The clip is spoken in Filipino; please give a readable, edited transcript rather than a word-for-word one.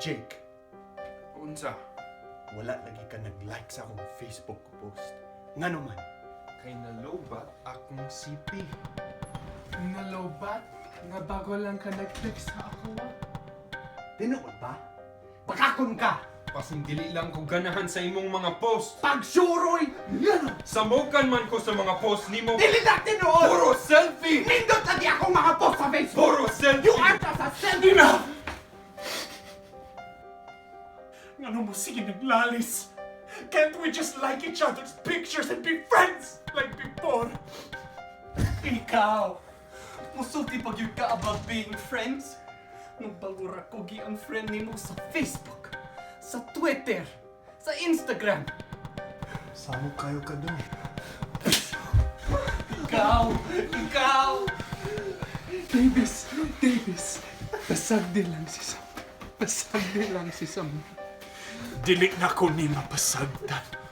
Jake, Unsa? wala lagi ka nag-like sa akong Facebook post. Nga naman? Kay nalobat akong CP. Nalobat? Nga bago lang ka nag-text sa ako. Tinuod ba? Pakakon ka! Pasing dili lang ko ganahan sa imong mga post. Pagsuroy! Yan! Samukan man ko sa mga post nimo. Dili na tinuod! Puro selfie! Nindot lagi akong mga post sa Facebook! Puro selfie! You are just a selfie! Ano mo sige naglalis? Can't we just like each other's pictures and be friends like before? Ikaw! Musulti pag yun ka about being friends? Nung bagura ko ang friend nimo sa Facebook, sa Twitter, sa Instagram. Samo kayo ka doon. Ikaw! Davis! Pasagdi lang si Sam. Dili na ko ni mapasagdan.